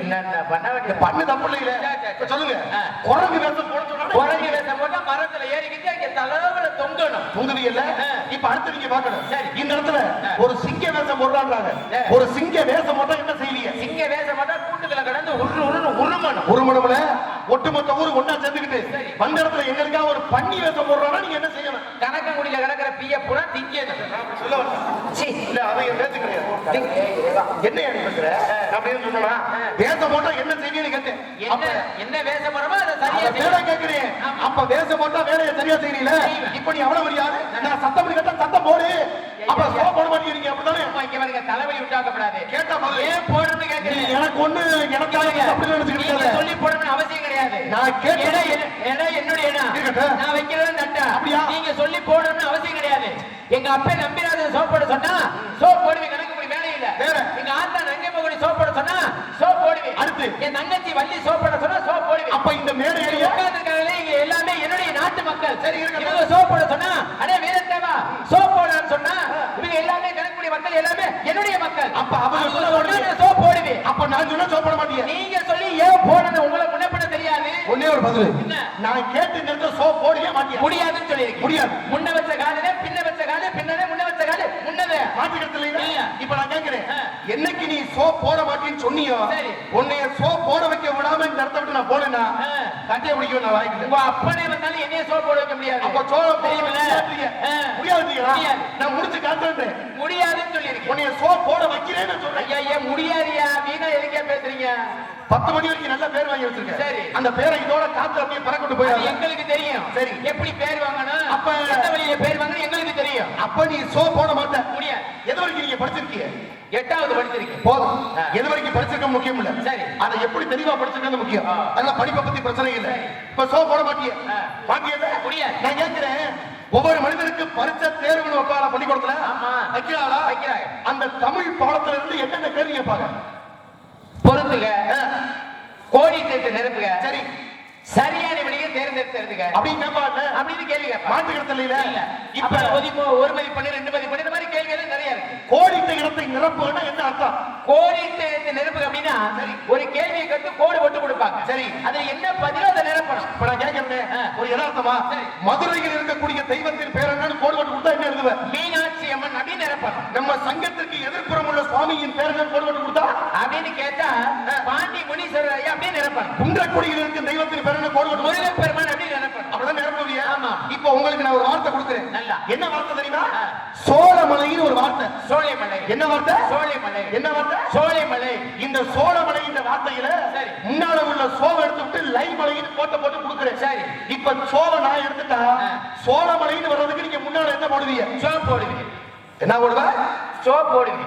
என்னென்ன பண்ண வேண்டிய பண்ணு தப்பு இல்ல சொல்லுங்க. குரங்கு வேஷம் போட சொன்னா குரங்கு வேஷம் போட்டா மரத்துல ஏறிக்கிட்டு அங்க தலைவல தொங்கணும். தொங்குவீங்கல்ல? இப்ப அடுத்து நீங்க பாக்கணும். இந்த இடத்துல ஒரு சிங்க வேஷம் போடுறாங்க. ஒரு சிங்க வேஷம் போட்டா என்ன செய்வீங்க? சிங்க வேஷம் போட்டா கூட்டுக்குள்ள கடந்து உருமணும். உருமணும்ல ஒட்டுமொத்த ஊரு ஒண்ணா சேர்ந்துக்கிட்டு அந்த இடத்துல எங்களுக்கா ஒரு பன்னி வேஷம் போடுறானா நீங்க என்ன செய்யணும்? கணக்கங்குடியில கிடக்கிற பிய புறா திங்கணும். சொல்ல இல்ல அதை பேச்சு கிடையாது. என்ன பேசுற அப்படின்னு சொன்னா வேஷம் போட்டா என்ன செய்வீங்கன்னு கேட்டேன். என்ன வேஷம் போடுறோமோ அதை சரியா வேலை கேட்கிறேன். அப்ப வேஷம் போட்டா வேலையை சரியா செய்யறீங்களா? இப்ப நீ அவ்வளவு முடியாது. நான் சத்தம் பண்ணி கேட்டா சத்தம் போடு. அப்ப சோ போட மாட்டீங்க அப்படிதானே? இங்க பாருங்க தலைவலி விட்டாக்கப்படாது. கேட்டா போது ஏன் போடணும்னு கேட்கிறேன். எனக்கு ஒண்ணு எனக்காக அப்படி நினைச்சுக்கிட்டீங்க. சொல்லி போடணும்னு அவசியம் கிடையாது. நான் கேட்டேன் என்னுடைய நான் வைக்கிறது தட்டா. நீங்க சொல்லி போடணும்னு அவசியம் கிடையாது. எங்க அப்பா நம்பிராஜன் சோப்போட சொன்னா சோப் போடுவீங்க. கணக்கு முடி வேலை இல்ல. எங்க ஆத்தா நங்கை மகடி சோப்போட சொன்னா சோப் போடுவீங்க. அடுத்து என் தங்கச்சி வள்ளி சோப்போட சொன்னா சோப் போடுவீங்க. அப்ப இந்த மேடையில உட்கார்ந்திருக்காங்களே இங்க எல்லாமே என்னுடைய நாட்டு மக்கள். சரி இவங்க சோப்போட சொன்னா அடே வீரத்தேவா சோப் போடுறான்னு சொன்னா இவங்க எல்லாமே கணக்குடி மக்கள் எல்லாமே என்னுடைய மக்கள். அப்ப அவங்க சொன்னா சோப் போடுவீங்க. அப்ப நான் சொன்னா சோப் போட மாட்டீங்க. நீங்க சொல்லி ஏன் போடணும் உங்களுக்கு முன்னப்பட தெரியாது. ஒண்ணே ஒரு பதில். நான் கேட்டு நின்ற சோப் போடவே மாட்டீங்க. முடியாதுன்னு சொல்லிருக்கீங்க. முடியாது. முன்ன வச்ச காலே பின்ன வச்ச காலே பின்னதே முன்ன வச்ச காலே முன்னதே மாத்திக்கிறது இல்லையா? இப்ப நான் கேக்குறேன் என்னைக்கு நீ சோப் போட மாட்டேன்னு சொன்னியோ உன்னைய சோப் போட வைக்க விடாம இந்த இடத்த விட்டு நான் போனேன்னா கட்டிய பிடிக்கும் நான் வாய்க்கு. உங்க அப்பனே வந்தாலும் என்னைய சோப் போட வைக்க முடியாது. அப்ப சோப் தெரியுமில்ல? முடியாது. நான் முடிச்சு காட்டுறேன். முடியாதுன்னு சொல்லிருக்கேன். உன்னைய சோப் போட வைக்கிறேன்னு சொல்றேன். ஐயா முடியாதியா வீணா எதுக்கே பேசுறீங்க? 10 மணி வரைக்கும் நல்ல பேர் வாங்கி வச்சிருக்கேன். சரி அந்த பேரை இதோட காத்து அப்படியே பறக்கட்டு போயிடும். எங்களுக்கு தெரியும். சரி எப்படி பேர் வாங்கணும் அப்ப எந்த வழியில பேர் வாங்கணும் எங்களுக்கு தெரியும். அப்ப நீ சோப் போட மாட்ட. முடியாது. எது வரைக்கும் நீங்க படிச்சிருக்கீங்க? 8வது படிச்சிருக்கீங்க. போதும். எது வரைக்கும் படிச்சிருக்க முக்கியம் இல்ல. சரி அதை எப்படி தெளிவா படிச்சிருக்கிறது முக்கியம். அதனால படிப்பை பத்தி பிரச்சனை இல்ல. இப்ப சோப் போட மாட்டிய மாட்டியல முடியாது. நான் கேட்கிறேன் ஒவ்வொரு மனிதருக்கு பரிட்சை தேர்வுன்னு வைப்பாளா பள்ளிக்கூடத்துல? ஆமா வைக்கிறாளா? வைக்கிறாங்க. அந்த தமிழ் பாடத்துல இருந்து என்னென்ன கேள்வி கேட்பாங்க? பொறுத்துக கோடி சேர்த்து நிரப்புக. சரி சரியான விடையை தேர்ந்தெடுத்துங்க அப்படின்னு கேட்பாங்க. அப்படின்னு கேள்வி கேட்பாங்க. மாற்றுக்கிறது இல்ல. இப்ப ஒரு மதிப்பெண் 2 மதிப்பெண் இந்த மாதிரி கேள்விகள் நிறைய இருக்கு. கோடிட்ட இடத்தை நிரப்புன்னா என்ன அர்த்தம்? கோடிட்ட நிரப்புக அப்படின்னா ஒரு கேள்வியை கேட்டு கோடு போட்டு கொடுப்பாங்க. சரி அது என்ன பதிலோ அதை நிரப்பணும். இப்ப நான் கேட்கிறேன் ஒரு யதார்த்தமா மதுரையில் இருக்கக்கூடிய தெய்வத்தின் பேர் என்னன்னு கோடு போட்டு கொடுத்தா என்ன எழுதுவ? மீனாட்சி அம்மன் அப்படின்னு நிரப்பணும். நம்ம சங்கத்திற்கு எதிர்ப்புறம் உள்ள சுவாமியின் பேர் என்னன்னு கோடு போட்டு கொடுத்தா அப்படின்னு கேட்டா பாண்டி முனீஸ்வரர் ஐயா அப்படின்னு நிரப்பணும். குன்றக்குடியில் இருக்கும் தெய்வத்தின் பேர் என்ன கோடு போட்டு முருகன் பெருமான் அப்படின்னு நிரப்பணும். அப்படிதான் நிரப்புவீங்க. ஆமா இப்போ உங்களுக்கு நான் ஒரு வார்த்தை கொடுக்கிறேன். என்ன வார்த்தை தெரியுமா? சோழமலைன்னு ஒரு வார்த்தை. சோலைமலை. என்ன வார்த்தை? சோலைமலை. என்ன வார்த்தை? சோலைமலை. இந்த சோழமலை இந்த வார்த்தையில முன்னால உள்ள சோழ எடுத்துட்டு லைமலைன்னு போட்டு கொடுக்கிறேன். சரி இப்ப சோழ நான் எடுத்துட்டா சோழமலைன்னு வர்றதுக்கு நீங்க முன்னால என்ன போடுவீங்க? சோப் போடுவீங்க. என்ன போடுவ? சோப் போடுவீங்க.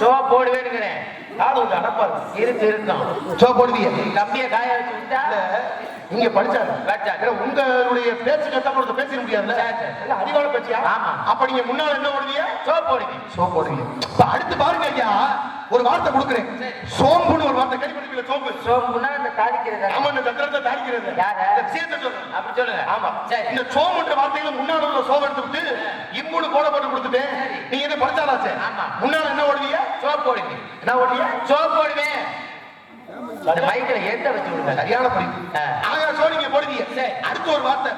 சோப் போடுவேன்னு காது விட்டு அடப்பாரு இருக்கும். சோப் போடுவீங்க. கம்பிய காய வச்சு விட்டா நீங்க படிச்சாரு உங்களுடைய பேச்சு கட்ட பேச முடியாது. அறிவாள பேச்சியா? ஆமா. அப்ப நீங்க முன்னால என்ன போடுவீங்க? சோப் போடுவீங்க. சோப் போடுவீங்க. அடுத்து பாருங்க ஐயா ஒரு வார்த்தை கொடுக்குறேன். சோம்புன்னு ஒரு வார்த்தை கேள்விப்பட்டீங்களா? சோம்பு. சோம்புனா இந்த தாளிக்கிறது. ஆமா இந்த சத்திரத்தை தாளிக்கிறது. இந்த விஷயத்தை சொல்லுங்க. அப்படி சொல்லுங்க. ஆமா சரி இந்த சோம்புன்ற வார்த்தையில முன்னால உள்ள சோப் எடுத்துட்டு இம்முன்னு கோட போட்டு கொடுத்துட்டு நீங்க என்ன படிச்சாலாச்சு? ஆமா முன்னால என்ன ஓடுவீங்க? சோப் போடுவீங்க. என்ன ஓடுவீங்க? சோப் போடுவேன். மைக்ல ஏத்த வச்சு விடுங்க. சரியான படிப்பு. ஆக சோனிங்க போடுவீங்க. அடுத்து ஒரு வார்த்தை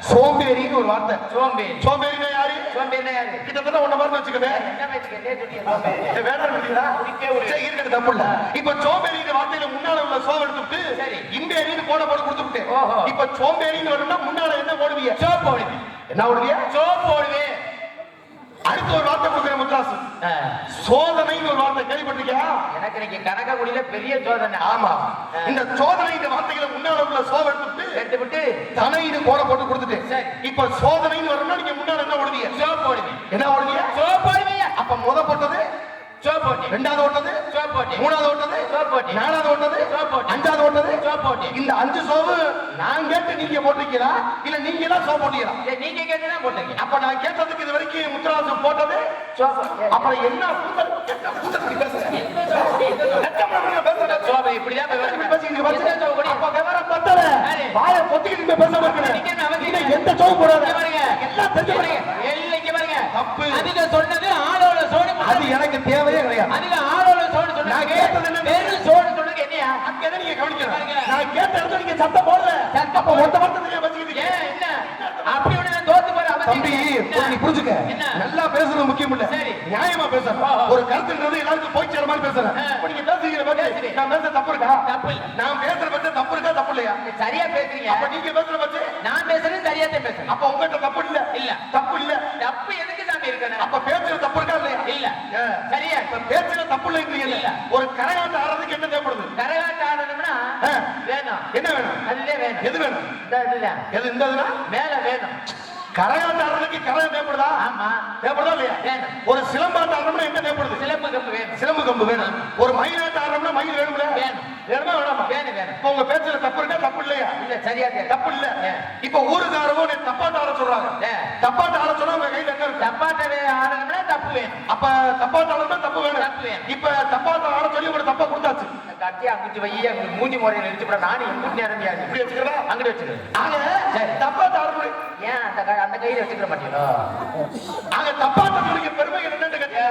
சோம்பேறின்னு ஒரு வார்த்தை. சோம்பேறி. சோம்பேறினா யாரு? சோம்பேறினா யாரு? கிட்டத்தட்ட ஒண்ணு மாதிரி வச்சுக்கவே. என்ன வச்சுக்கவே சொல்றீங்க சோம்பேறி. வேணாம் நினைக்கிறீங்களா? குடிக்கவே ஒரு சரி இருக்குது தப்பு இல்ல. இப்ப சோம்பேறின்ற வார்த்தையில முன்னால உள்ள சோவ எடுத்துட்டு சரி இம்பேறின்னு போட கொடுத்துட்டு இப்ப சோம்பேறின்னு வரணும்னா முன்னால என்ன போடுவீங்க? சோப் போடுவீங்க. என்ன போடுவீங்க? சோப் போடுவீங்க. அடுத்து ஒரு வார்த்தை கொடுக்குற முத்ராசு சோதனைன்னு ஒரு வார்த்தை கேள்விப்பட்டிருக்கியா? எனக்கு இன்னைக்கு கனககுடியில பெரிய சோதனை. ஆமா இந்த சோதனை இந்த வார்த்தைகளை முன்னால உள்ள சோவ எடுத்துட்டு தனைன்னு கோட போட்டு கொடுத்துட்டு இப்ப சோதனைன்னு வரணும்னா நீங்க முன்னால என்ன ஓடுவீங்க? சோப் போடுவீங்க. என்ன ஓடுவீங்க? சோப் போடுவீங்க. அப்ப முத போட்டது சோப் போட்டி. ரெண்டாவது ஓட்டது சோப் போட்டி. மூணாவது ஓட்டது சோப் போட்டி. நாலாவது ஓட்டது சோப் போட்டி. அஞ்சாவது ஓட்டது சோப் போட்டி. இந்த 5 சோவு நான் கேட்டு நீங்க போட்டீங்களா இல்ல நீங்க தான் சோப் போட்டீங்களா? நீங்க கேட்டு தான் போட்டீங்க. அப்ப நான் கேட்டதுக்கு இது வரைக்கும் முத்ராசு போட்டது சோப். அப்புறம் என்ன கூட்டத்துக்கு பேசுறீங்க? சோப் இப்படிதான் பேசுறீங்க. அப்ப விவரம் பத்தல வாய பொத்திக்கிட்டு பேச மாட்டீங்க. எந்த சோப் போடாத எல்லாம் தெரிஞ்சு பாருங்க. எல்லைக்கு பாருங்க தப்பு. அதுக்கு சொன்னது ஆளோட சோடு அது எனக்கு தேவையே கிடையாது. அதுக்கு ஆளோட சோடு சொன்னா கேட்டது என்ன? நீங்க கவனிக்கணும். நான் கேட்ட இடத்துல நீங்க சத்தம் போடல. அப்ப ஒத்த வார்த்தை தெரியாம பேசிக்கிட்டு ஏன் என்ன அப்படி ஒண்ணு நான் தோத்து போற தம்பி நீ புரிஞ்சுக்க. நல்லா பேசுறது முக்கியம் இல்ல, சரி நியாயமா பேசணும். ஒரு கருத்துன்றது எல்லாருக்கும் போய் சேர மாதிரி பேசுறேன். இப்ப நீங்க பேசுறீங்க பாத்து நான் பேச தப்பு இருக்கா? தப்பு இல்ல. நான் பேசுற பத்தி தப்பு இருக்கா தப்பு இல்லையா? சரியா பேசுறீங்க. அப்ப நீங்க பேசுற பத்தி நான் பேசுறது சரியா தான் பேசுறேன். அப்ப உங்ககிட்ட தப்பு இல்ல. இல்ல தப்பு இல்ல. தப்பு எதுக்கு சாமி இருக்கணும்? அப்ப பேசுற தப்பு இருக்கா இல்லையா? இல்ல சரியா. இப்ப பேசுற தப்பு இல்லைன்றீங்க. ஒரு கரகாட்டம் ஆடுறதுக்கு என்ன தேவைப்படுது? கரகாட்டம் ஆடணும்னா வேணும். என்ன வேணும்? அதுல வேணும். எது வேணும்? எது இந்த இதுனா மேல வேணும். கரகாட்டம் ஆடுறதுக்கு கரகம் தேவைப்படுதா? ஆமா தேவைப்படுதா இல்லையா? வேணும். ஒரு சிலம்பாட்டம் ஆடுறோம்னா என்ன தேவைப்படுது? சிலம்பு கம்பு வேணும். சிலம்பு கம்பு வேணும். ஒரு மயிலாட்டம் ஆடுறோம்னா மயில் வேணும்ல? வேணும். வேணுமா வேணாமா? வேணும் வேணும். இப்ப உங்க பேச்சுல தப்பு இருக்கா தப்பு இல்லையா? இல்ல சரியா தப்பு இல்ல. இப்ப ஊருக்காரவோ நீ தப்பாட்ட ஆட சொல்றாங்க. தப்பாட்ட ஆட சொன்னா உங்க கையில என்ன இருக்கு? தப்பாட்ட ஆடணும்னா தப்பு வேணும். அப்ப தப்பாட்ட ஆடணும்னா தப்பு வேணும். தப்பு வேணும். இப்ப தப்பாட்ட ஆட சொல்லி ஒரு தப்பா கொடுத்தாச்சு. கட்டியா குச்சி வைய மூஞ்சி முறையில நிறுத்திப்பட நானும் எம்பூட்டி நேரமியா இப்படி வச்சுக்கிறா அங்கிட்டு வச்சுக்கிறேன். ஆக தப்பாட்ட ஆட ஏன் அந்த கையில வச்சுக்கிற மாட்டீங்களோ? ஆக தப்பாட்டத்துடைய பெருமை என்னன்னு கேட்டீங்க.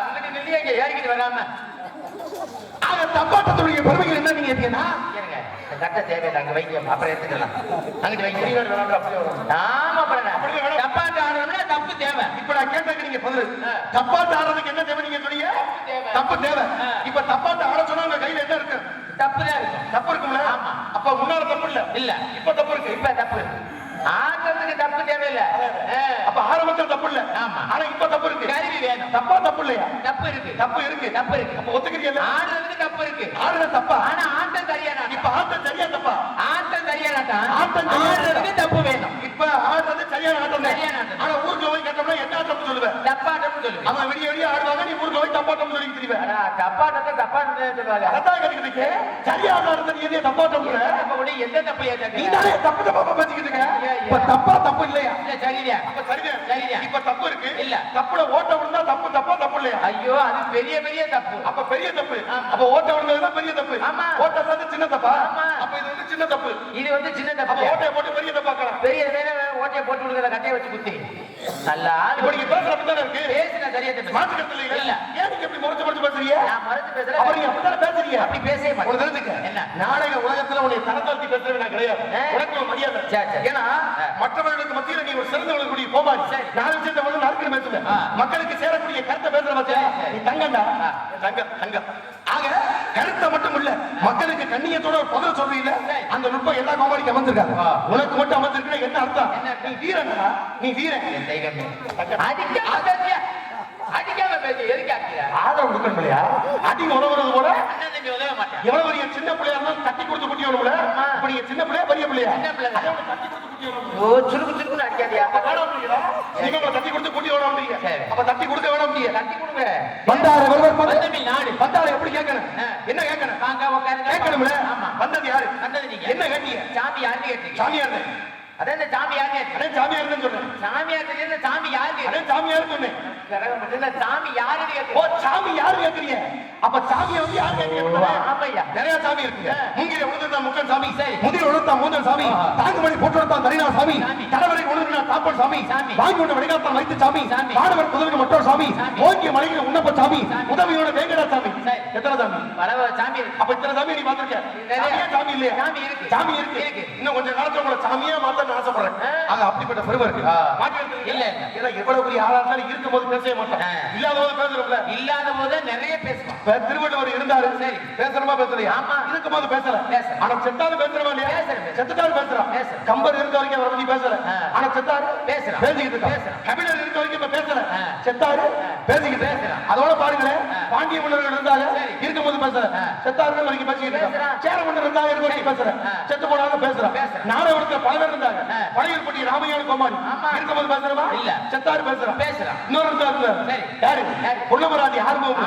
அங்கிட்டு நில்லையே இங்க ஏறிக்கிட்டு வராம. ஆக தப்பாட்டத்துடைய பெருமை என்ன நீங்க கேட்டீங்கன்னா கேளுங்க. இந்த கட்ட தேவையில்லை அங்க வைங்க அப்புறம் எடுத்துக்கலாம். அங்கிட்டு வைங்க. ஆமா அப்புறம் தப்பாட்ட ஆடணும்னா தப்பு தேவை. இப்ப நான் கேட்டதுக்கு நீங்க பதில் தப்பாட்ட ஆடுறதுக்கு என்ன தேவை நீங்க சொன்னீங்க? தப்பு தேவை. இப்ப தப்பாட்ட ஆட சொன்னா உங்க கையில என்ன இருக்கு? தப்பு தான் இருக்கும். தப்பு இருக்கும்ல? ஆமா. அப்ப முன்னால தப்பு இல்ல. இல்ல இப்ப தப்பு இருக்கு. இப்ப தப்பு ஆடுறதுக்கு தப்பு தேவையில்லை. அப்ப ஆரம்பத்தில் தப்பு இல்ல. ஆமா. ஆனா இப்ப தப்பு இருக்கு. கருவி வேணும். தப்பா தப்பு இல்லையா? தப்பு இருக்கு. தப்பு இருக்கு. தப்பு இருக்கு. அப்ப ஒத்துக்கிறீங்க? ஆடுறதுக்கு தப்பு இருக்கு. ஆடுறது தப்பா? ஆனா ஆட்டம் சரியானா? இப்ப ஆட்டம் சரியா தப்பா? ஆட்டம் சரியானாட்டா? ஆட்டம் ஆடுறதுக்கு தப்பு வேணும். இப்ப ஆடுறது சரியான ஆட்டம். சரியான ஆட்டம். ஆனா ஊருக்கு போய் கேட்டோம்னா என்ன ஆட்டம் சொல்லுவேன்? தப்பாட்டம்னு சொல்லுவேன். அவன் விடிய விடிய ஆடுவாங்க, நீ ஊருக்கு போய் தப்பாட்டம் சொல்லி திரிவேன். தப்பாட்டத்தை சொல்லுவாங்க. அதான் கத்துக்கிட்டு சரியான ஆடுறது எதே தப்பாட்டம் எந்த தப்பு நீ தானே தப்பு தப்பா பேசிக்கிட்டு இருக்க. இப்ப தப்பா தப்பு இல்லையா? சரியா? அப்ப சரிதான். சரியா? இப்ப தப்பு இருக்கு. இல்ல தப்புல ஓட்ட விழுந்தா தப்பு தப்பா தப்பு இல்லையா? ஐயோ அது பெரிய பெரிய தப்பு. அப்ப பெரிய தப்பு. அப்ப ஓட்ட விழுந்ததுன்னா பெரிய தப்பு. ஆமா. ஓட்ட வந்து சின்ன தப்பா? ஆமா. அப்ப இது வந்து சின்ன தப்பு. இது வந்து சின்ன அப்ப தப்பு. ஓட்டைய போட்டு பெரிய தப்பாக்கலாம். பெரிய வேற ஓட்டைய போட்டு விடுறத கட்டைய வச்சு குத்தி. நல்லா இப்ப நீங்க பேசுற அப்படிதான் இருக்கு. பேசுன சரியா தப்பு. மாத்துக்கிறது இல்ல. ஏன் நீங்க இப்படி முறைச்சு பேசுறீங்க? நான் மறந்து பேசுறேன். அப்ப நீங்க அப்படிதான் பேசுறீங்க. அப்படி பேசவே மாட்டேன். ஒரு தெரிஞ்சுக்க. என்ன? நாளைய உலகத்துல உன்னை தரத்தாழ்த்தி பேசுறது நான் கிடையாது. உனக்கு ஒரு மரியாதை. ஏன்னா மற்றவர்களுக்கு மத்தியில நீ ஒரு சிறந்தவர்களுக்கு கூடிய போமாடி. நாலு விஷயத்தை வந்து நறுக்கு பேசுவேன். மக்களுக்கு சேரக்கூடிய கருத்தை பேசுற பத்தியா நீ தங்கண்டா. தங்க ஆக கருத்தை மட்டும் இல்ல மக்களுக்கு கண்ணியத்தோட ஒரு பதில் சொல்றீங்க. அந்த நுட்பம் எல்லா கோமாளிக்கு அமர்ந்திருக்காங்க. உனக்கு மட்டும் அமர்ந்திருக்குன்னா என்ன அர்த்தம்? நீ வீரன்டா. நீ வீரன். அடிக்காம பேசி எதுக்கு ஆக்கிற? ஆதரவு கொடுக்கணும் இல்லையா? அடி உதவுறது போல அண்ணன் தம்பி உதவ மாட்டேன். எவ்வளவு பெரிய சின்ன பிள்ளையா இருந்தாலும் தட்டி கொடுத்து குட்டி வரணும்ல. இப்ப நீங்க சின்ன பிள்ளையா பெரிய பிள்ளையா? சின்ன பிள்ளை. தட்டி கொடுத்து குட்டி வரணும். ஓ சுருக்கு சுருக்குன்னு அடிக்காதியா? நீங்க தட்டி கொடுத்து குட்டி வரணும். அப்ப தட்டி கொடுக்க வேணும். தட்டி கொடுங்க. வந்தாரு ஒருவர் வந்தமி நாடு. வந்தாரு எப்படி கேட்கணும்? என்ன கேட்கணும்? வாங்க உட்காருங்க. கேட்கணும்ல. ஆமா. வந்தது யாரு? வந்தது நீங்க. என்ன கேட்டீங்க? சாமி யாருன்னு கேட்டீங்க. சாமியார். அதான் இந்த சாமி யாருன்னு கேட்டீங்க. அதான் சாமியார்னு சொல்றேன். சாமியார் தெரியல சாமி யாரு? அதான் சாமியார் சொன்னேன். சாமி யாருன்னு ஓ கேட்டீங்க. சாமி யாரு கேக்குறீங்க? அப்ப சாமியை வந்து யாரு கேக்குறீங்க? ஆமையா. நிறைய சாமி இருக்குங்க. மூங்கில உழுதுதான் முக்கன் சாமி. சரி. முதிர உழுத்தா மூந்தல் சாமி. தாங்குமணி போட்டுத்தான் தரினா சாமி. தலைவரை உழுதுனா தாப்பல் சாமி. வாங்கி கொண்டு வடிகாத்தான் வைத்து சாமி. மாணவர் புதலுக்கு மற்றொரு சாமி. ஓங்கிய மலையில உண்ணப்ப சாமி. உதவியோட வேங்கடா சாமி. எத்தனை சாமி? பரவ சாமி இருக்கு. அப்ப இத்தனை சாமி நீ பாத்துருக்க? நிறைய சாமி இல்லையா? சாமி இருக்கு. சாமி இருக்கு. இன்னும் கொஞ்ச காலத்துல உங்களை சாமியா மாத்தணும்னு ஆசைப்படுறேன். ஆக அப்படிப்பட்ட பெருமை இருக்கு. இல்ல ஏன்னா எவ்வளவு பெரிய ஆளா இருந்தாலும் இருக்கும்போது பேசவே மாட்டேன். இல்லாத போது பேசுறோம்ல. இல்லாத போது நிறைய பேசுவான். திருவள்ளுவர் இருந்தாரு. சரி பேசுறமா பேசலையா? ஆமா. இருக்கும்போது பேசல. ஆனா செத்தாலும் பேசுறமா இல்லையா? செத்துட்டாலும் பேசுறான். பேசுறான். கம்பர் இருக்க வரைக்கும் அவரை பத்தி பேசல. ஆனா செத்தாரு பேசுறான். பேசிக்கிட்டு இருக்கான். கபிலர் இருக்க வரைக்கும் இப்ப பேசல. செத்தாரு பேசிக்கிட்டு பேசுறான். அதோட பாருங்களேன் பாண்டிய மன்னர்கள் இருந்தாங்க இருக்கும்போது பேசல. செத்தாரு வரைக்கும் பேசிக்கிட்டு இருக்கான். சேர மன்னர் இருந்தாங்க இருக்க வரைக்கும் பேசல. செத்து போனாலும் பேசுறான். நாடகத்துல பல பேர் இருந்தாங்க. பழையப்பட்டி ராமையான கோமாளி இருக்கும்போது பேசுறமா? இல்ல. செத்தாரு பேசுறான். பேசுறான். இன்னொரு இருந்தாரு. சரி யாரு? பொன்னமராதி ஆர்வம்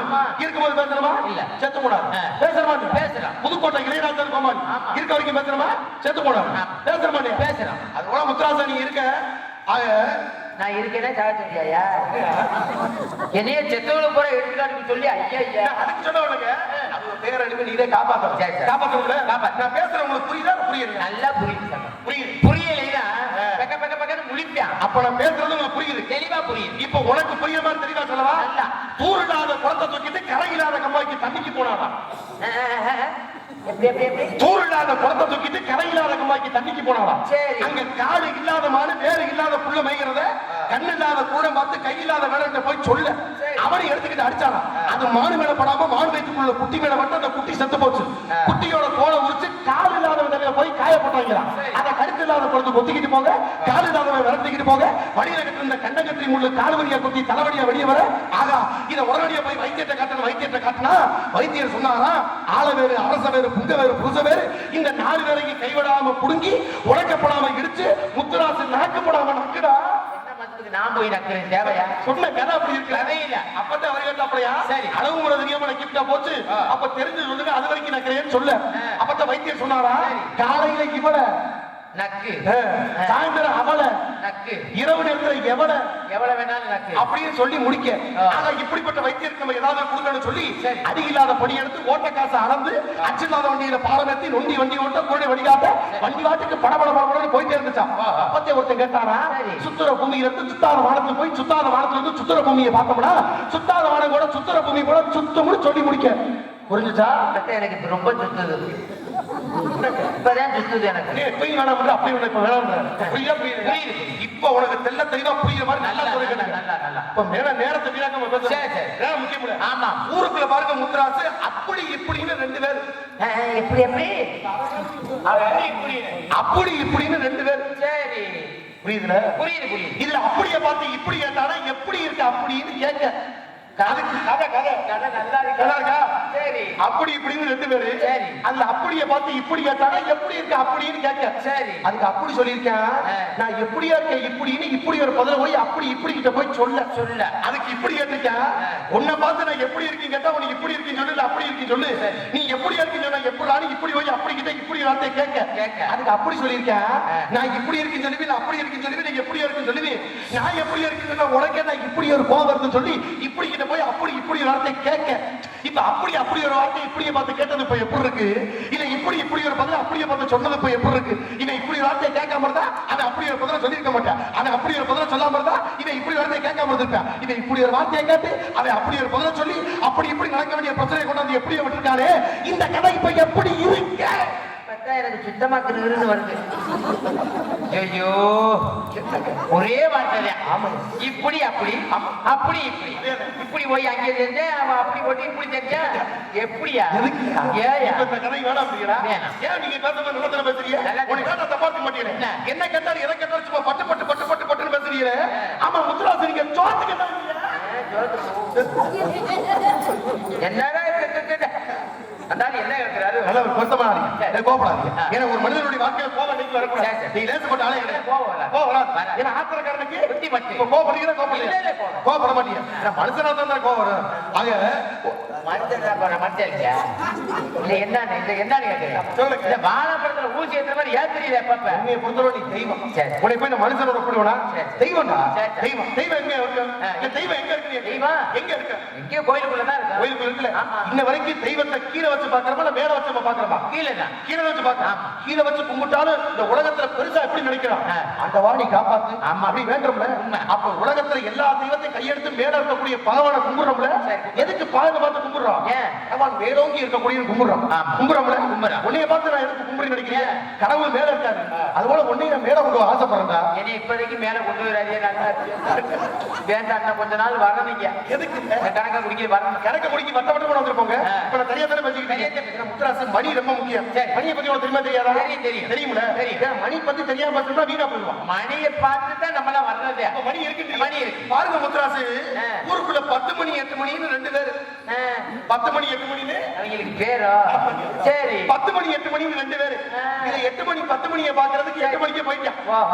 இருக்கும்போது பேசுறமா? இல்ல. செத்து போனாரு. பேசுற மாட்டேன். பேசுறான். புதுக்கோட்டை இளையராஜன் கோமாளி இருக்க வரைக்கும் பேசுறமா? செத்து போனாரு. பேசுற மாட்டேன். பேசுறான். அதோட முத்துராசா நீ இருக்க. நான் இருக்கேன்னா சாகச்சியா? என்னைய செத்தவளை போற எடுத்துக்காட்டுக்கு சொல்லி ஐயா ஐயா அதுக்கு சொன்னவனுங்க அது பேர் அனுப்பி நீரே காப்பாத்தணும். காப்பாத்தணும்ல? நான் பேசுறேன் உங்களுக்கு புரியுதா? புரியுது. நல்லா புரியுது. புரியுது. புரியலைன்னா பக்க பக்க பக்கன்னு முழிப்பான். அப்ப நான் பேசுறது உங்களுக்கு புரியுது. தெளிவா புரியுது. இப்ப உனக்கு புரியுற மாதிரி தெளிவா சொல்லவா? தூர் இல்லாத குளத்தை தூக்கிட்டு கரை இல்லாத கம்மாய்க்கு தண்ணிக்கு போனாதான் தூர் இல்லாத குளத்தை தூக்கிட்டு கரை இல்லாத கும்பாக்கி தண்ணிக்கு போனாலாம். அங்க காடு இல்லாத மாடு வேறு இல்லாத புள்ள மேய்கிறத கண்ணு இல்லாத கூட பார்த்து கை இல்லாத வேலை போய் சொல்ல அவனை எடுத்துக்கிட்டு அடிச்சானா. அது மாடு மேல படாம மாடு வயிற்றுக்குள்ள குட்டி மேல மட்டும் அந்த குட்டி செத்து போச்சு. குட்டியோட தோலை உரிச்சு கால் இல்லாதவங்க போய் காயப்பட்டாங்களா. அதை கருத்து இல்லாத குளத்தை கொத்திக்கிட்டு போங்க, கால் இல்லாதவங்க விரட்டிக்கிட்டு போங்க. வழியில கட்டு இந்த கண்ட கட்டி முள்ளு கால் வழியா குத்தி தலைவலியா வெளியே வர ஆகா இதை உடனடியா போய் வைத்தியத்தை காட்டணும். வைத்தியத்தை காட்டினா வைத்தியர் சொன்னாரா ஆள வேறு அரச வேறு புங்க வேறு புருஷ வேறு இந்த 4 வேலைக்கு கைவிடாம புடுங்கி உடைக்கப்படாம இடிச்சு முத்துராசு நாக்கப்படாம நக்குடா. நான் போய் நக்கிறேன் தேவையா? சொன்ன கதை அப்படி இருக்கு. கதையில அப்பதான் அவர் கேட்டாப்படையா சரி அளவு முறை தெரியாம நக்கிட்டா போச்சு. அப்ப தெரிஞ்சு சொல்லுங்க அது வரைக்கும் நக்கிறேன்னு சொல்ல. அப்பதான் வைத்தியர் சொன்னாரா காலையில இவள நக்கு, சாயந்தரம் அவள நக்கு, இரவு நேரத்துல எவ்வளவு வேணாலும் நக்கு அப்படின்னு சொல்லி முடிக்க. ஆனா இப்படிப்பட்ட வைத்தியருக்கு நம்ம ஏதாவது கொடுக்கணும்னு சொல்லி அடி இல்லாத பணி எடுத்து ஓட்ட காசை அளந்து அச்சு இல்லாத வண்டியில பாலம் ஏற்றி நொண்டி வண்டி ஓட்ட கூட வடிகாட்ட வண்டி வாட்டுக்கு படபடன்னு போயிட்டே இருந்துச்சான். அப்பத்தே ஒருத்தன் கேட்டாரா சுத்துற பூமியில இருந்து சுத்தாத வானத்துல போய் சுத்தாத வானத்துல இருந்து சுத்துற பூமியை பார்த்தோம்னா சுத்தாத வானம் கூட சுத்துற பூமி கூட சுத்தம்னு சொல்லி முடிக்க. புரிஞ்சுச்சா? எனக்கு ரொம்ப சுத்துது. இப்பதான் சுத்துது எனக்கு. அப்படி இப்ப வேணாம். இப்ப உனக்கு தெல்ல தெளிவா புரியுற மாதிரி நல்லா இப்ப மேல நேரத்தை வீணாக்க முக்கியம் இல்ல. ஆமா ஊருக்குள்ள பாருங்க முத்துராசு அப்படி இப்படின்னு 2 பேர். எப்படி எப்படி அப்படி இப்படின்னு 2 பேர். சரி புரியுதுல? புரியுது புரியுது. இதுல அப்படியே பார்த்து இப்படி கேட்டானா எப்படி இருக்கு அப்படின்னு கேட்க. அப்படி இப்படின்னு 2 பேரு. அந்த அப்படியே பார்த்து இப்படி கேட்டானா எப்படி இருக்கு அப்படின்னு கேட்க. சரி அதுக்கு அப்படி சொல்லியிருக்கேன் நான் எப்படியா இருக்கேன் இப்படின்னு இப்படி ஒரு பதில போய் அப்படி இப்படி கிட்ட போய் சொல்ல. அதுக்கு இப்படி கேட்டிருக்கேன் உன்னை பார்த்து நான் எப்படி இருக்கீங்க கேட்டா உனக்கு இப்படி இருக்குன்னு சொல்லு அப்படி இருக்குன்னு சொல்லு. நீ எப்படியா இருக்கீங்க நான் எப்படான்னு இப்படி போய் அப்படி கிட்ட இப்படி வார்த்தை கேட்க. அதுக்கு அப்படி சொல்லியிருக்கேன் நான் இப்படி இருக்குன்னு சொல்லி நான் அப்படி இருக்குன்னு சொல்லி நீங்க எப்படி இருக்குன்னு சொல்லி நான் எப்படி இருக்குன்னு உனக்கே நான் இப்படி ஒரு கோபம் வருதுன்னு சொல்லி இப்படி கிட்ட போய் அப்படி இப்படி வார்த்தை கேட்க. இப்ப அப்படி ஒரு வார்த்தை இப்படியே பார்த்து கேட்டது இப்ப எப்படி இருக்கு. இதை இப்படி ஒரு பதில் அப்படியே பார்த்து சொன்னது இப்ப எப்படி இருக்கு. இதை இப்படி வார்த்தையை கேட்காம இருந்தா அதை அப்படி ஒரு பதில சொல்லியிருக்க மாட்டேன். அதை அப்படி ஒரு பதில சொல்லாம இருந்தா இதை இப்படி வார்த்தையை கேட்காம இருந்திருப்பேன். இதை இப்படி ஒரு வார்த்தையை கேட்டு அதை அப்படி ஒரு பதில சொல்லி அப்படி இப்படி நடக்க வேண்டிய பிரச்சனையை கொண்டாந்து எப்படியே விட்டுருக்காரு. இந்த கதை இப்ப எப்படி இருக்கு? எனக்கு சுத்தமா கிருன்னு வருது. ஐயோ ஒரே வார்த்தை. இப்படி அப்படி அப்படி இப்படி இப்படி போய் அங்கே தெரிஞ்ச அப்படி போட்டு இப்படி தெரிஞ்ச எப்படியா? கதை வேணாம் அப்படிங்கிறா. ஏன் நீங்க பேசுறது நிலத்துல பேசுறீங்க? தப்பாக்க மாட்டீங்க. என்ன கேட்டாலும் எதை கேட்டாலும் சும்மா பட்டு பட்டு பட்டு பட்டு பட்டுன்னு பேசுறீங்க. ஆமா முத்துராசு நீங்க சோத்துக்கு என்னடா என்ன இருக்கிறாரு ஒரு மனிதனுடைய வாழ்க்கையில கோபம் நீங்க வரக்கூடாது. நீ லேசப்பட்ட ஆளே கிடையாது. ஆத்திரக்காரனுக்கு கோபப்பட மாட்டீங்க. மனுஷனா தான் கோபம் வரும். ஆக வாழப்படத்துல ஊசி ஏற்ற மாதிரி ஏத்துறீங்க. உண்மையை பொறுத்தவரை நீ தெய்வம். உன்னை போய் இந்த மனுஷனோட கூடுவனா தெய்வம்டா. தெய்வம் தெய்வம் எங்க இருக்கு? தெய்வம் எங்க இருக்கு? தெய்வம் எங்க இருக்கு? எங்கேயோ கோயிலுக்குள்ளதான் இருக்கு. கோயிலுக்குள்ள இருக்குல்ல. இன்ன வரைக்கும் தெய்வத்தை கீழே வச்சு பாக்குறோமா இல்ல மேல வச்சு பாக்குறோமா? கீழே தான். கீழே வச்சு பாக்குறோம். கீழே வச்சு கும்பிட்டாலும் இந்த உலகத்துல பெருசா எப்படி நினைக்கிறோம்? அந்த வாணி காப்பாத்து அப்படி வேண்டும்ல. அப்ப உலகத்துல எல்லா தெய்வத்தையும் கையெடுத்து மேல இருக்கக்கூடிய பகவானை கும்பிடுறோம்ல. எதுக்கு பாகத்தை பார்த்து கும்பிடுறோம்? பகவான் மேலோங்கி இருக்கக்கூடிய கும்பிடுறோம். கும்பிடுறோம்ல. உன்னைய பார்த்து நான் எதுக்கு கும்பிடு நினைக்கிறேன்? கடவுள் மேல இருக்காரு. அதுபோல உன்னைய மேல கொண்டு ஆசைப்படுறா. என்னை இப்போதைக்கு மேல கொண்டு வராதே. வேண்டாம் கொஞ்ச நாள் வரணுங்க. எதுக்கு கணக்க குடிக்க வரணும்? கணக்க குடிக்க வட்ட வட்ட கூட வந்துருப்போங்க. இப்ப நான் தனியா தானே பேசிக்கிட்டேன். முத்துராசு மணி ரொம்ப முக்கியம். மணியை பத்தி உனக்கு தெரியுமா தெரியாதா? தெரியும் தெரியும்ல. மணி பத்தி தெரியாம பார்த்தா வீணா போயிடுவான். மணியை பார்த்து தான் நம்மள வர்றது. மணி இருக்கு. மணி இருக்கு பாருங்க முத்துராசு. ஊருக்குள்ள 10 மணி 8 மணின்னு 2 பேரு. 10 மணி 8 மணின்னு அவங்களுக்கு பேரோ. சரி 10 மணி 8 மணின்னு 2 பேரு. இத 8 மணி 10 மணியை பாக்குறதுக்கு 8 மணிக்கு போயிட்டான்.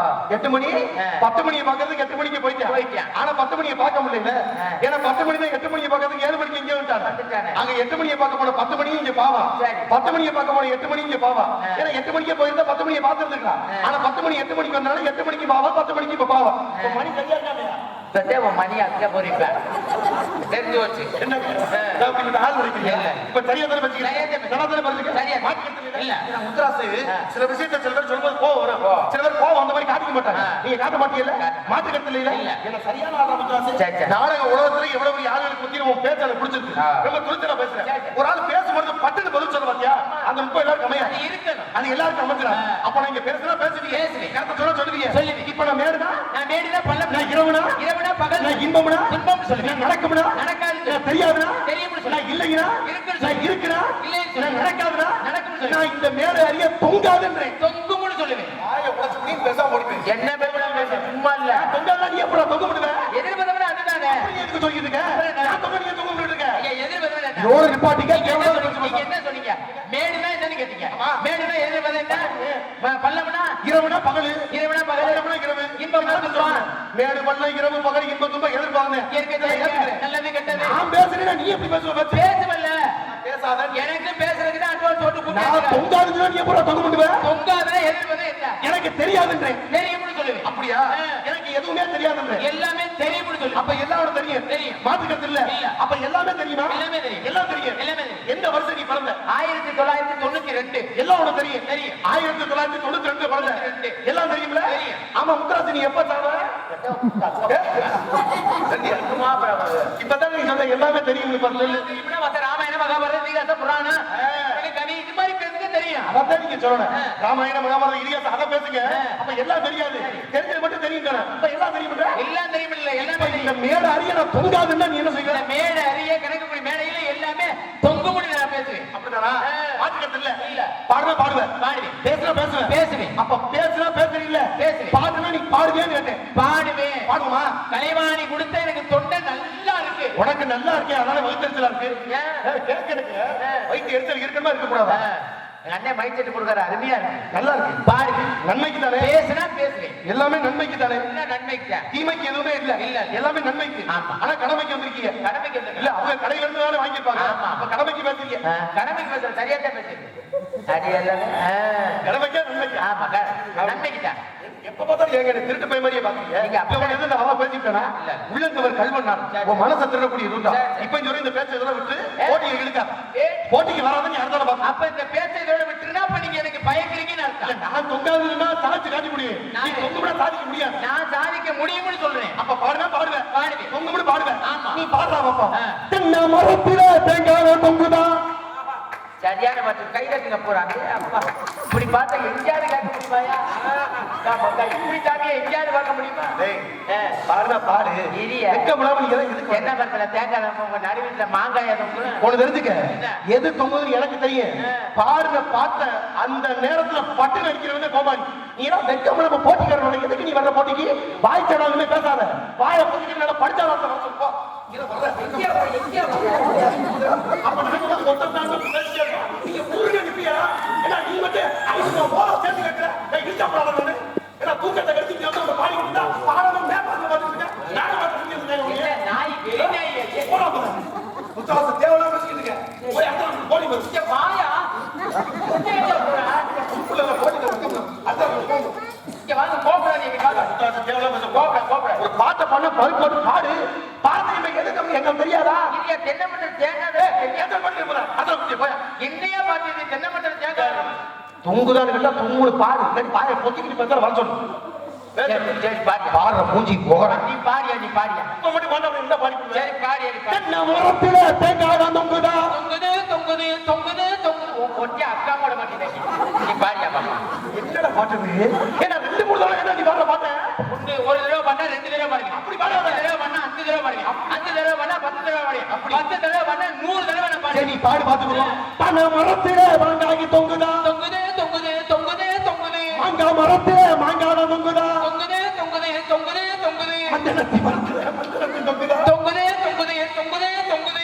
8 மணி 10 மணியை பாக்குறதுக்கு 8 மணிக்கு போயிட்டான். ஆனா 10 மணியை பார்க்க முடியல. ஏன்னா 10 மணி தான் 8 மணியை பாக்குறதுக்கு 7 மணிக்கு இங்கே வந்துட்டாங்க. அங்க 8 மணியை பார்க்க போன 10 மணி இங்க பாவா. 10 மணியை பார்க்க போன 8 மணி இங்க பாவா. ஏன்னா 8 மணிக்கே போயிருந்தா 10 மணியை பார்த்துருக்கலாம். ஆனா 10 மணி 8 மணிக்கு வந்தாலும் 8 மணிக்கு பாவா 10 மணிக்கு இப்ப பாவா. மணி சரியா இருக்காங்க. மணி அக்க போறீங்க தெரிஞ்சு வச்சு என்ன ஆள் வரைக்கும் இப்ப சரியா தானே முத்துராசு சில விஷயத்தை சில பேர் சொல்லும்போது கோவம் வரும். சில பேர் கோவம் அந்த மாதிரி காட்டிக்க மாட்டாங்க. நீங்க காட்ட மாட்டீங்கல்ல? மாட்டு கருத்துல இல்ல என்ன சரியான ஆள் முத்துராசு. நாடக உலகத்துல எவ்வளவு பெரிய ஆளுகளுக்கு பத்தி உன் பேச்ச பிடிச்சிருக்கு. ரொம்ப துணிச்சலா பேசுறேன். ஒரு ஆள் பேசும்போது பட்டுன்னு பதில் சொல்ல பாத்தியா? அந்த அந்த 30 எல்லாருக்கும் அமையாது. அது இருக்கணும். அது எல்லாருக்கும் அமைஞ்சிடும். அப்ப நான் இங்க பேசுனா பேசுவீங்க. கரெக்டா சொல்லுவீங்க. இப்ப நான் மேடுனா நான் மேடுனா பள்ளம், நான் இரவுனா பகல், நான் இன்பம்னா துன்பம்னு சொல்லுவேன். நான் நடக்கும்னா நடக்காது, நான் தெரியாதுனா தெரியும்னு சொல்லுவேன். நான் இல்லைனா இருக்குன்னு நான் இருக்குனா இல்லைன்னு நான் நடக்காதுனா நடக்கும்னு சொல்லுவேன். நான் இந்த மேடை அறிய தொங்காதுன்றேன். தொங்கும்னு சொல்லுவேன். ஆய உடைச்சு நீ பேசாம ஓடிப்பேன். என்ன பேசுறா பேச சும்மா இல்ல. தொங்காதா நீ எப்பற தொங்க முடிவே? எதிர்பதவன அதுதானே. நீ எதுக்கு சொல்லிட்டு இருக்க? நான் தொங்க நீ தொங்க முடிட்டு இருக்க. ஐயா எதிர்பதவன என்ன? ரோடு நிப்பாட்டிக்க கேவலம் நீங்க என்ன சொன்னீங்க? மேடுனா என்னன்னு கேட்டீங்க. மேடுனா எதிர்பதம் என்ன? பள்ளம்னா இரவுனா பகல், இரவுனா பகல், இரவு இன்பம்னா துன்பம். மேடு பள்ளம் இரவு பகல் இன்பம் துன்பம் எதிர்பார்ங்க. நல்லது கெட்டது. நான் பேசுறேன்னா நீ எப்படி பேசுவ? பேசுவல்ல. பேசாத. எனக்கு பேசுறதுக்கு தான் அட்வான்ஸ் போட்டு நான் தொங்காதுன்னா நீ எப்பற தொங்க முடிவே? தொங்காத எதிர்பதம் என்ன? எனக்கு தெரியாதுன்றேன். தெரியும்னு சொல்லுவேன். அப்படியா? எனக்கு எதுவுமே தெரியாதுன்றேன். எல்லாமே தெரியும்னு சொல்லு. அப்ப எல்லாரும் தெரியும். தெரியும். மாத்துக்கிறது இல்ல. அப்ப எல்லாமே தெரியுமா? எல்லாமே தெரியும். எல்லாம் தெரியும். எல்லாமே தெரியும். எந்த வருஷம் நீ பிறந்த? 1992. எல்லாம் உனக்கு தெரியும். தெரியும். 1992 பிறந்த. எல்லாம் தெரியும்ல? தெரியும். ஆமா முத்துராஜ் நீ எப்ப சாவ? இப்பதான் நீ சொன்ன எல்லாமே தெரியும்னு சொல்லு. இப்படி மத்த ராமாயணம் மகாபாரதம் இதிகாச புராணம் கவி இது மாதிரி பேசுங்க தெரியும். அதான் நீங்க சொல்லணும். ராமாயணம் மகாபாரதம் இதிகாசம் அத பேசுங்க. அப்ப எல்லாம் தெரியாது. தெரிஞ்சது மட்டும் தெரியும். அப்ப எல்லாம் தெரியும்ல? எல்லாம் தெரியும் இல்ல எல்லாமே தெரியும். இந்த மேடை அறிய நான் தொங்காதுன்னா நீ என்ன செய்வ? மேடை அறிய கணக்கு மேடையில எல்லாமே தொங்கு முடி நான் பேசுவேன். அப்படிதானா? மாத்துக்கிறது இல்ல. இல்ல. பாடுவேன் பாடுவேன். பாடுவேன். பேசுனா பேசுவேன். பேசுவேன். அப்ப பேசுனா பேசுறீல்ல? பேசுவேன். பாடுனா நீ பாடுவேன்னு கேட்டேன். பாடுவேன். பாடுமா? கலைவாணி கொடுத்த எனக்கு தொண்டை நல்லா இருக்கு. உனக்கு நல்லா இருக்கே அதனால வயித்தெரிச்சலா இருக்கு. கேட்கறதுக்கு வயித்து எரிச்சல் இருக்கணுமா இருக்க கூடாதா? அண்ணே மைக் செட் கொடுக்கற அருமையா இருக்கு. நல்லா இருக்கு. பாடு. நன்மைக்கு தானே. பேசுனா பேசுவேன். எல்லாமே நன்மைக்கு தானே. இல்ல நன்மைக்கு தான். தீமைக்கு எதுவுமே இல்ல. இல்ல எல்லாமே நன்மைக்கு. ஆமா. ஆனா கடமைக்கு வந்திருக்கீங்க. கடமைக்கு வந்து இல்ல அவங்க கடையில இருந்து தானே வாங்கிப்பாங்க. ஆமா. அப்ப கடமைக்கு பேசுறீங்க. கடமைக்கு பேசுற சரியா தான் பேசுறீங்க. அடி எல்லாமே கடமைக்கே நன்மைக்கு. ஆமா நன்மைக்கு தான். எப்ப பார்த்தாலும் ஏங்க திருட்டு பை மாதிரியே பாக்குறீங்க. நீங்க அப்ப எது நான் அவ பேசிட்டேனா? இல்ல. உள்ளங்கவர் கல்வனார். உன் மனச திருடக்கூடிய இருந்தா. இப்ப இந்த இந்த பேச்சை இதெல்லாம் விட்டு போட்டியை இழுக்க. போட்டிக்கு வராத நீ அடுத்த பாக்க. அப்ப இந்த பேச்சை இதோட விட்டுனா அப்ப நீங்க எனக்கு பயக்கிறீங்கன்னு அர்த்தம். நான் தொங்காதுன்னா சாதிச்சு காட்டி முடியும். நீ தொங்கும்னா சாதிக்க முடியாது. நான் சாதிக்க முடியும்னு சொல்றேன். அப்ப பாடுனா பாடுவேன். பாடுவேன். தொங்கும்னு பாடுவேன். ஆமா. நீ பாடுறா பாப்பா. தென்ன மரத்திலே தேங்காய் தொங்குதா. சரியான மற்றும் கைதட்டுங்க போறாங்க. அப்பா இப்படி பார்த்தா எங்கேயாவது கேட்க முடியுமாயா? இப்படி தாமியா எங்கேயாவது பார்க்க முடியுமா? பாடுனா பாடு. என்ன பண்ற தேங்காய் உங்க நடுவீட்டுல மாங்காய் ஒண்ணு தெரிஞ்சுக்க. எது தொங்குதுன்னு எனக்கு தெரியும். பாடுன பார்த்த அந்த நேரத்துல பட்டு நடிக்கிறவங்க கோபாலி. நீ எல்லாம் வெக்கம் நம்ம போட்டிக்கிறவங்க எதுக்கு நீ வர்ற போட்டிக்கு? வாய் சடாலுமே பேசாத. வாயை போட்டிக்கு நல்லா படிச்சா சொல்லுப்போ. அப்ப நாங்க மொத்தம் நீங்க ஊருக்கு அனுப்பியா? ஏன்னா நீ மட்டும் போல சேர்த்து கட்டுற இடிச்சப்படாத ஏன்னா தூக்கத்தை கடிச்சு வந்து பாடி கொடுத்தா பாடணும் மேப்பாத்து பார்த்துக்கிட்டேன். நானும் பார்த்துக்கிட்டேன். நாய் வெளி நாய் போடா போடா முத்தாசு தேவலாம் பேசிக்கிட்டு போய் அந்த போடி வந்து வாயா ஒரு பாட்டை பண்ண பருப்பு பாடு பாட்டு எதுக்கு எங்க தெரியாதா? தென்னமட்டல் தேங்காய் என்னையா பாத்து தென்னமட்டல் தேங்காய் தொங்குதான் கேட்டா தொங்குடு பாடு இல்லாட்டி பாய பொத்திக்கிட்டு பேசுற வர சொல்லு. பாடுற மூஞ்சி போகிற நீ பாடியா நீ பாடியா பாடி பாடியா மரத்தில தேங்காய் தொங்குதா. தொங்குது தொங்குது தொங்குது தொங்குது ஒட்டி அக்கா போட மாட்டேன். நீ பாடியா பாப்பா. என்னடா பாட்டு? ஏன்னா 2-3 தடவை என்ன நீ பாடுற பாட்டேன். ஒரு தடவை பண்ணா 2 தடவை பாருங்க. அப்படி பாட 1 தடவை பண்ணா 5 தடவை பாருங்க. 5 தடவை பண்ணா 10 தடவை பாருங்க. 10 தடவை பண்ணா 100 தடவை நான் பாடுறேன். நீ பாடு பாத்துக்குறோம். பன மரத்தில மாங்காய் தொங்குதா. தொங்குது தொங்குது தொங்குது தொங்குது மாங்காய் மரத்தில மாங்காய் தொங்குதா. தொங்குது தொங்குது தொங்குது தொங்குது மந்தனத்தி மரத்தில மந்தனத்தி தொங்குதா. தொங்குது தொங்குது தொங்குது தொங்குது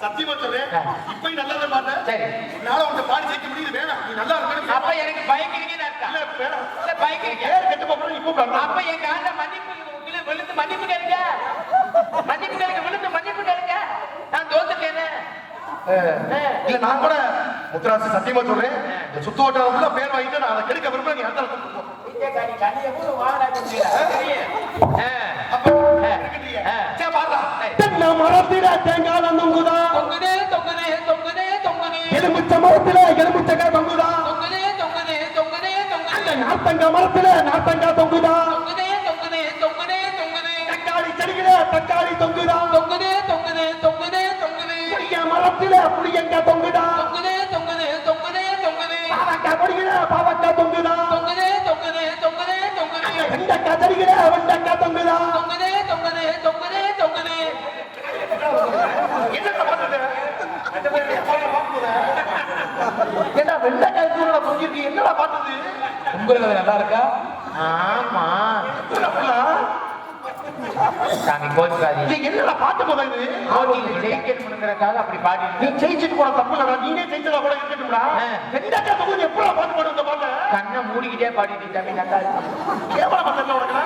சத்தியமா சொல்றேன். இப்போ நல்லதா பாட்ட. சரி. நாள உன்னை பாடி ஜெயிக்க முடியுது வேணாம். நீ நல்லா இருக்கணும். அப்ப எனக்கு பயக்கிறீங்கன்னு அர்த்தம். இல்ல வேணாம். இல்ல பயக்கிறீங்க. ஏர் கெட்டு போறேன் இப்போ காரணம். அப்ப எங்க ஆண்ட மன்னிப்பு உங்களுக்கு விழுந்து மன்னிப்பு கேளுங்க. மன்னிப்பு கேளுங்க விழுந்து மன்னிப்பு கேளுங்க. நான் தோத்துட்டேனே. இல்ல நான் கூட முத்துராசு சத்தியமா சொல்றேன். இந்த சுத்து வட்டாரத்துல பேர் வாங்கிட்டு நான் அதை கெடுக்க விரும்பல. நீ அடுத்த போ. இங்க காடி கண்ணிய கூட வாடா குடியா. அப்ப இருக்கீங்க. சே பாடுறா. தென்ன மரத்தில தேங்காய் தொங்குதா. தொங்குது தொங்குது தொங்குது தொங்குது எலுமிச்சை மரத்தில எலுமிச்சைக்காய் தொங்குதா. தொங்குது தொங்குது தொங்குது தொங்குது அந்த நார்த்தங்காய் மரத்தில நார்த்தங்காய் தொங்குதா. தொங்குது தொங்குது தொங்குது தொங்குது தக்காளி செடியில தக்காளி தொங்குதா. தொங்குது தொங்குது தொங்குது தொங்குது புளிய மரத்தில புளியங்காய் தொங்குதா. தொங்குது தொங்குது தொங்குது பாவக்கா தொங்குதா தொங்குது தொங்குது தொங்குது தொங்குது வெண்டக்கா தருகிற வெண்டக்கா தொங்குதா தொங்குது தொங்குது தொங்குது தொங்குது என்ன வெண்டக்காய் தூர தொங்கிருக்கு என்னடா பார்த்தது உங்களுக்கு நல்லா இருக்கா ஆமா சாமி கோச்சுக்காதீங்க. இது என்னடா பாட்டு போகுது ஜெயிக்கணுங்கிறதுக்காக அப்படி பாடி நீ ஜெயிச்சுட்டு போன தப்பு இல்லடா நீனே ஜெயிச்சதா கூட இருக்கட்டும்டா வெண்டக்காய் தொகுதி எப்படா பாட்டு பாடு இந்த பாட்டு கண்ணை மூடிக்கிட்டே பாடிட்டு சாமி நல்லா கேவல பத்தல உனக்கு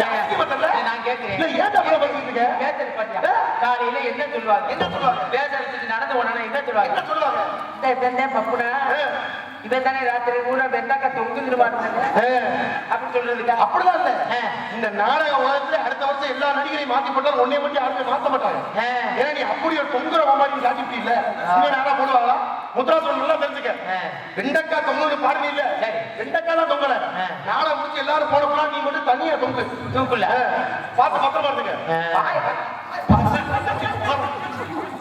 ஜாஸ்தி பத்தல நான் கேட்கிறேன் இல்ல ஏன் அப்படி பண்ணிட்டு இருக்க பேசுறது பாத்தியா காலையில என்ன சொல்லுவாங்க பேசுறதுக்கு நடந்து போனா என்ன சொல்லுவாங்க என்ன சொல்லுவாங்க பப்புனா இவன் தானே ராத்திரி கூட வெண்டாக்கா தொங்குதுருவாங்க அப்படி சொல்றதுக்கா அப்படிதான் இல்ல இந்த நாடக உலகத்துல அடுத்த வருஷம் எல்லா நடிகரையும் மாத்தி போட்டாலும் ஒன்னே மட்டும் யாருமே மாத்த மாட்டாங்க ஏன்னா நீ அப்படி ஒரு தொங்குற மாதிரி காட்டிட்டு இல்ல இன்னும் நாடா போடுவாங்களா முத்ரா சொல்லலாம் தெரிஞ்சுக்க வெண்டக்கா தொங்குது பாடுனீ இல்ல வெண்டக்கா தான் தொங்கல நாளை முடிச்சு எல்லாரும் போட போனா நீ மட்டும் தனியா தொங்கு தூக்குல பார்த்து பத்திரமா இருந்துங்க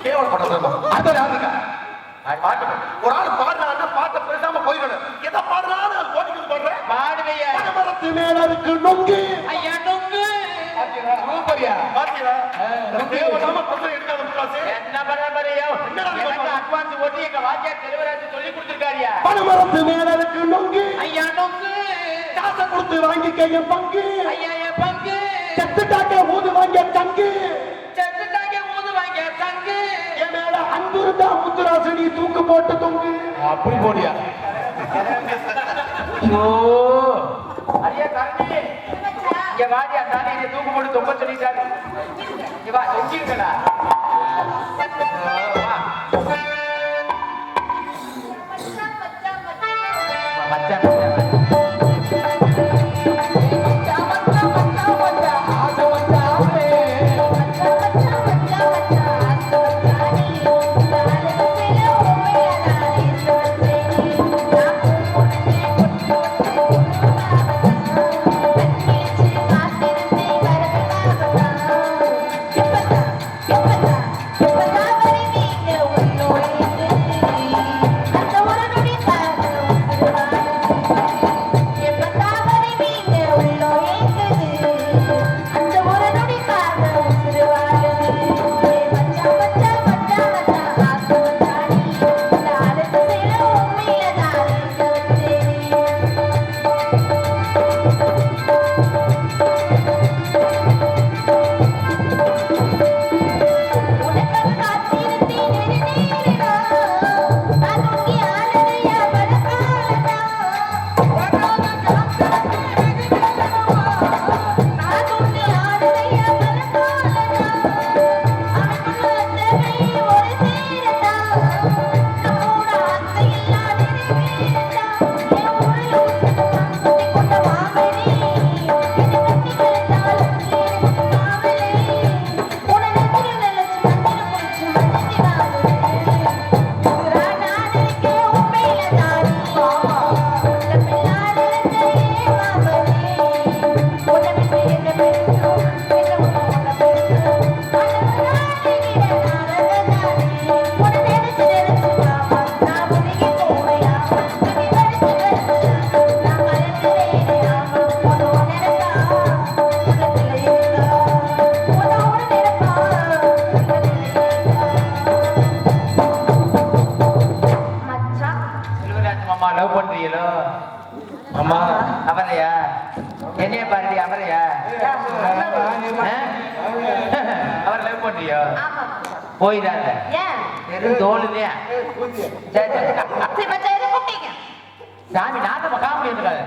கேவலப்பட்டது அது யாருக்கா ஒரு ஆள் பாடுறாருன்னா பாட்ட பேசாம போயிடணும் எதை பாடுறாரு போட்டிக்கு பாடுறேன் பாடுவையா மரத்து மேல இருக்கு நொங்கு ஐயா நொங்கு சூப்பரியா பாத்தியா தேவனாம பிரச்சனை எடுக்காத முக்காசு என்ன பரம்பரையோ எனக்கு அட்வான்ஸ் ஓட்டி எங்க வாத்தியார் செல்வராஜ் சொல்லி கொடுத்திருக்காரியா பனமரத்து மேல இருக்கு நொங்கு ஐயா நொங்கு காசை கொடுத்து வாங்கிக்க என் பங்கு ஐயா என் பங்கு செத்துட்டாக்க ஊது வாங்கிய தங்கு செத்துட்டாங்க ஊது வாங்க தங்கு என் மேல அன்பு இருந்தா முத்துராசு நீ தூக்கு போட்டு தொங்கு அப்படி போடியா ஐயா கரண்டி இங்க வாடியா தானே இங்க தூக்கு போட்டு தொங்க சொல்லிட்டாரு இங்க வா தொங்கிருக்கடா மச்சான் அம்மா அவரையா என்னைய பாருடி அவரையா அவர் லவ் பண்றியோ போயிடாத வெறும் தோலுதே சாமி நாட்டை காமெடி இருக்காது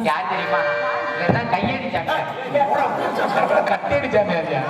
யார் தெரியுமா என்ன கையடிச்சாங்க கட்டடிச்சாங்க ஐயா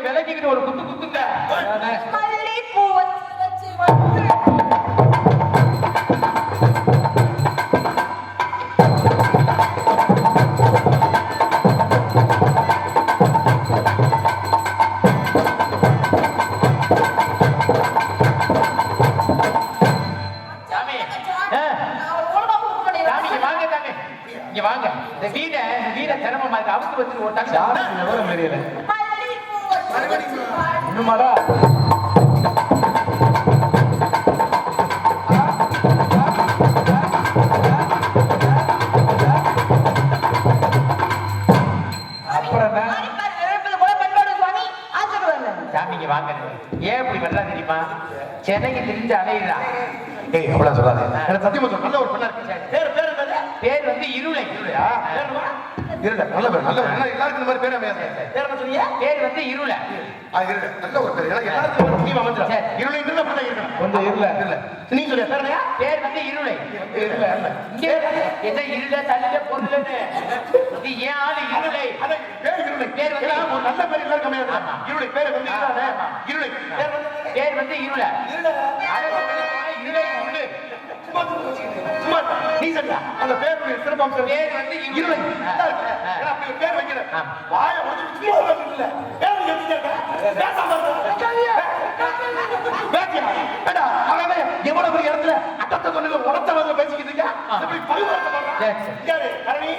விலகிக்கிட்டு ஒரு குத்து குத்துங்க. வாங்க இந்த வீட சிரமமா இருக்கு. அவுத்து வச்சு ஒரு தங்க தெரியல இன்னுமாடா சாமிங்க வாங்க. ஏன் இப்படி பண்ணா தெரியுமா? சென்னைக்கு திரிஞ்சு அலையிடா. ஏய் அவ்வளவு சொல்லாதே. எனக்கு சத்தியமா சொல்ல நல்ல ஒரு பொண்ணா இருக்கு. பேர் வந்து இருளை. இருளையா? இருளை நல்ல பேர். நல்ல பேர். எல்லாருக்கும் இந்த மாதிரி பேர் அமையாது. பேர் என்ன சொன்னீங்க? பேர் வந்து இருளை. இருளை நல்ல ஒரு பேர். எல்லாருக்கும் ஒரு டீம் அமைஞ்சிரா. இருளை இருளை பண்ண இருக்கணும். கொஞ்சம் இருளை. இருளை. நீ சொல்றியா பேர் என்னையா? பேர் வந்து இருளை. இருளை அல்ல. இங்க என்ன இருளை தள்ளில பொருளனே. இது ஏன் ஆளு இருளை? அட பேர் இருளை. பேர் வந்து ஒரு நல்ல பேர் எல்லாருக்கும் அமையாது. இருளை பேர் வந்து இருளை. இருளை. பேர் வந்து இருளை. இருளை. இருளை உண்டு. சும்மா நீ சொல்றியா? அந்த பேருடைய சிறப்பம்சம் பேர் வந்து இருளை. அப்படி ஒரு பேர் வைக்கிற. வாய உடைச்சு சும்மா இல்ல. பேர் எதுக்கு பேசாம பேசியா? ஏடா அவனே எவ்வளவு பெரிய இடத்துல அட்டத்த சொன்னது உரத்தவங்க பேசிக்கிட்டு இருக்க. இப்படி பரிவர்த்தனை பண்ற. யாரு கரணி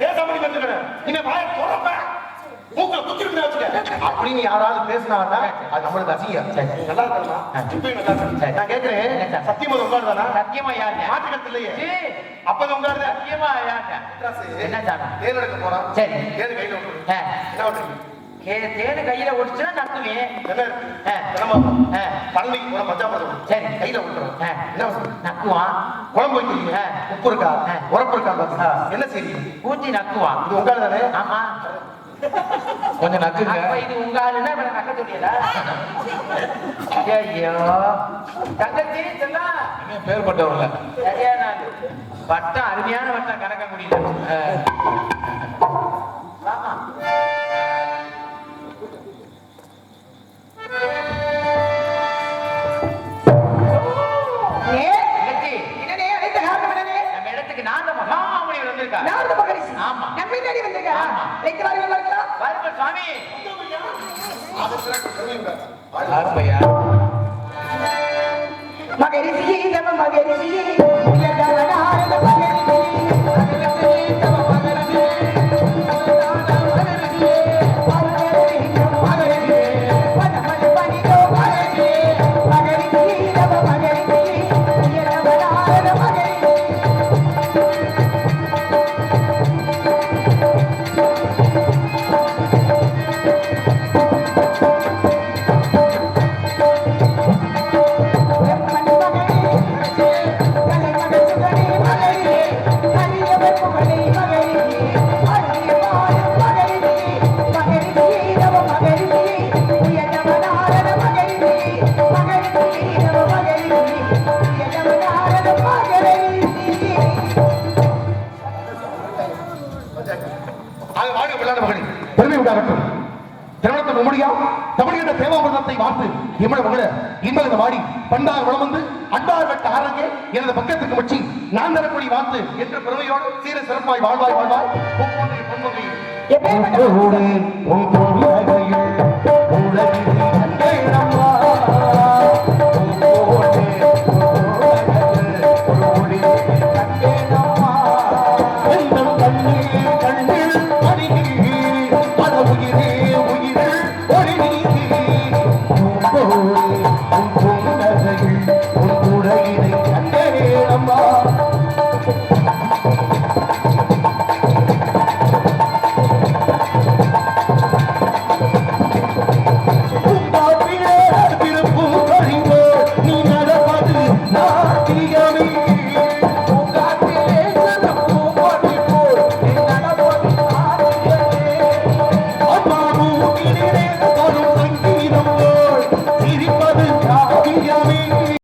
பேசாம நீ வந்துக்கற. நீ வாய தொறப்ப. மூக்க குத்திட்டு வச்சுக்க. அப்படி நீ யாராவது பேசினாடா அது நம்மளுக்கு அசிங்கம். நல்லா இருக்கா? இப்ப நல்லா இருக்கு. நான் கேக்குறேன் சத்தியமா உட்கார்ந்தானா? சத்தியமா யாரு? மாட்டுக்கத்து இல்லையே. அப்ப உட்கார்ந்தா சத்தியமா யாரு? என்ன சாமி? தேன் எடுக்க போறான். சரி. தேன் கையில விட்டு. என்ன பண்றீங்க? தேனு கையில ஒடிச்சுனா நக்குவேன். என்ன பள்ளிக்கு போற பஞ்சாபம். சரி கையில விட்டுறோம். என்ன நக்குவான். குழம்பு வைக்கிறீங்க. உப்பு இருக்கா? உரப்பு இருக்கா? என்ன செய்றீங்க? ஊத்தி நக்குவான். இது உங்க தானே? ஆமா. கொஞ்சம் நக்குங்க. இது உங்க ஆளுன்னா இவனை நக்க சொல்லியதா? ஐயோ தங்கச்சி சொன்னா பேர் பட்டவங்கள சரியான வட்டம் அருமையான வட்டம் கணக்க முடியல. ஆமா எனது பக்கத்துக்கு வச்சு நான் தரக்கூடிய வார்த்தை என்ற பெருமையோடு சீர சிறப்பாய் வாழ்வாய் வாழ்வாய் உயிர்